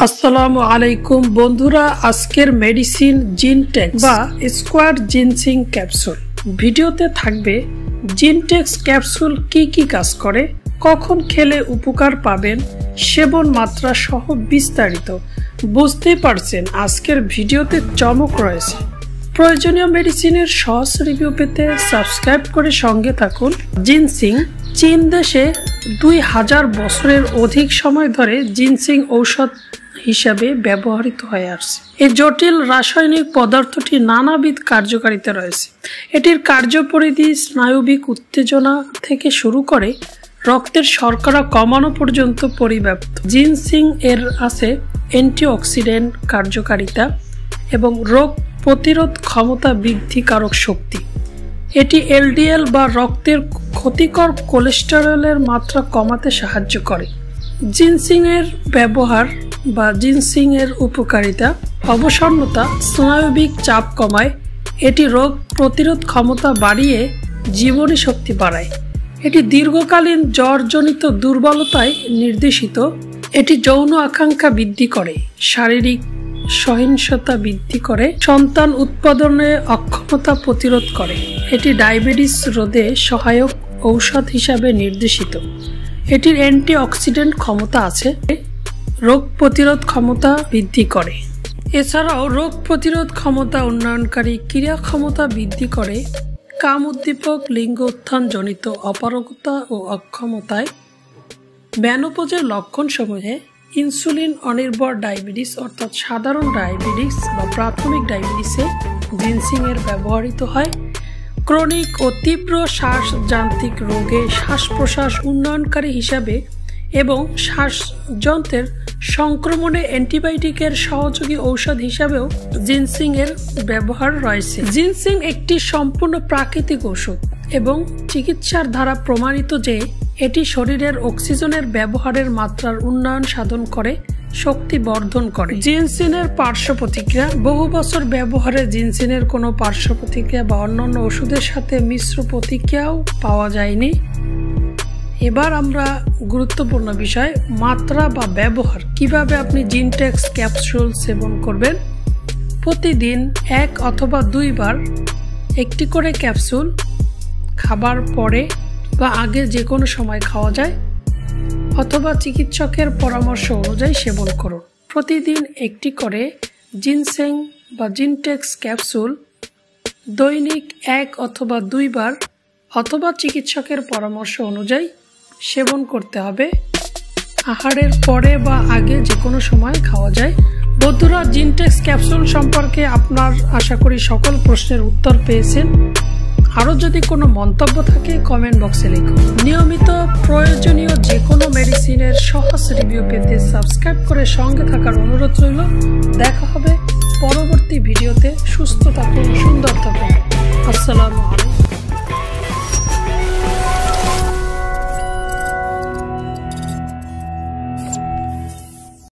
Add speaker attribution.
Speaker 1: আসসালামু আলাইকুম বন্ধুরা, আজকের মেডিসিন জিনটেক্স বা স্কোয়ার জিনসিং ক্যাপসুল ভিডিওতে থাকবে। জিনটেক্স ক্যাপসুল কি কি কাজ করে, কখন খেলে উপকার পাবেন, সেবন মাত্রা সহ বিস্তারিত। বুঝতেই পারছেন আজকের ভিডিওতে চমক রয়েছে। প্রয়োজনীয় মেডিসিনের সহজ রিভিউ পেতে সাবস্ক্রাইব করে সঙ্গে থাকুন। জিনসিং চীন দেশে 2000 বছরের অধিক সময় ধরে জিনসিং ঔষধ হিসাবে ব্যবহৃত হয়ে আসছে। এই জটিল রাসায়নিক পদার্থটি নানাবিধ কার্যকারিতা রয়েছে। এটির কার্যপরিধি স্নায়বিক উত্তেজনা থেকে শুরু করে রক্তের শর্করা কমানো পর্যন্ত পরিব্যাপ্ত। জিনসিং এর আছে অ্যান্টিঅক্সিডেন্ট কার্যকারিতা এবং রোগ প্রতিরোধ ক্ষমতা বৃদ্ধিকারক শক্তি। এটি এলডিএল বা রক্তের ক্ষতিকর কোলেস্টেরলের মাত্রা কমাতে সাহায্য করে। জিনসিং এর ব্যবহার বা জিনসিং এর উপকারিতা: অবসন্নতা, স্নায়বিক চাপ কমায়। এটি রোগ প্রতিরোধ ক্ষমতা বাড়িয়ে জীবনী শক্তি বাড়ায়। এটি দীর্ঘকালীন জ্বরজনিত দুর্বলতায় নির্দেশিত। এটি যৌন আকাঙ্ক্ষা বৃদ্ধি করে, শারীরিক সহিংসতা বৃদ্ধি করে, সন্তান উৎপাদনে অক্ষমতা প্রতিরোধ করে। এটি ডায়াবেটিস রোধে সহায়ক ঔষধ হিসাবে নির্দেশিত। এটির অ্যান্টিঅক্সিডেন্ট ক্ষমতা আছে, রোগ প্রতিরোধ ক্ষমতা বৃদ্ধি করে। এছাড়াও রোগ প্রতিরোধ ক্ষমতা উন্নয়নকারী, ক্রিয়া ক্ষমতা বৃদ্ধি করে, কাম উদ্দীপক, লিঙ্গ উত্থান জনিত অপারগতা ও অক্ষমতায়, মেনোপজের লক্ষণসমূহে ইনসুলিন অনির্ভর ডায়াবেটিস অর্থাৎ সাধারণ ডায়াবেটিস বা প্রাথমিক ডায়াবেটিসে জিনসিং এর ব্যবহৃত হয়। ক্রনিক ও তীব্র শ্বাসযান্ত্রিক রোগে শ্বাস প্রশ্বাস উন্নয়নকারী হিসাবে এবং শ্বাসযন্ত্রের সংক্রমণে অ্যান্টিবায়োটিকের সহযোগী ঔষধ হিসাবেও জিনসিং এর ব্যবহার রয়েছে। জিনসিং একটি সম্পূর্ণ প্রাকৃতিক ওষুধ এবং চিকিৎসার দ্বারা প্রমাণিত যে এটি শরীরের অক্সিজেনের ব্যবহারের মাত্রার উন্নয়ন সাধন করে, শক্তি বর্ধন করে। জিনসিনের পার্শ্ব প্রতিক্রিয়া: বহু বছর ব্যবহারে জিনসিনের কোনো পার্শ্ব প্রতিক্রিয়া বা অন্যান্য ওষুধের সাথে মিশ্র প্রতিক্রিয়াও পাওয়া যায়নি। এবার আমরা গুরুত্বপূর্ণ বিষয়, মাত্রা বা ব্যবহার। কিভাবে আপনি জিনটেক্স ক্যাপসুল সেবন করবেন? প্রতিদিন 1 অথবা 2 বার একটি করে ক্যাপসুল খাবার পরে বা আগে যে কোনো সময় খাওয়া যায়, অথবা চিকিৎসকের পরামর্শ অনুযায়ী সেবন করুন। প্রতিদিন একটি করে জিনসিং বা জিনটেক্স ক্যাপসুল দৈনিক 1 অথবা 2 বার অথবা চিকিৎসকের পরামর্শ অনুযায়ী সেবন করতে হবে। আহারের পরে বা আগে যে কোনো সময় খাওয়া যায়। বন্ধুরা, জিনটেক্স ক্যাপসুল সম্পর্কে আপনার আশা করি সকল প্রশ্নের উত্তর পেয়েছেন। আরও যদি কোনো মন্তব্য থাকে কমেন্ট বক্সে লিখুন। নিয়মিত প্রয়োজনীয় যে কোনো মেডিসিনের সহজ রিভিউ পেতে সাবস্ক্রাইব করে সঙ্গে থাকার অনুরোধ রইল। দেখা হবে পরবর্তী ভিডিওতে। সুস্থ থাকুন, সুন্দর থাকুন।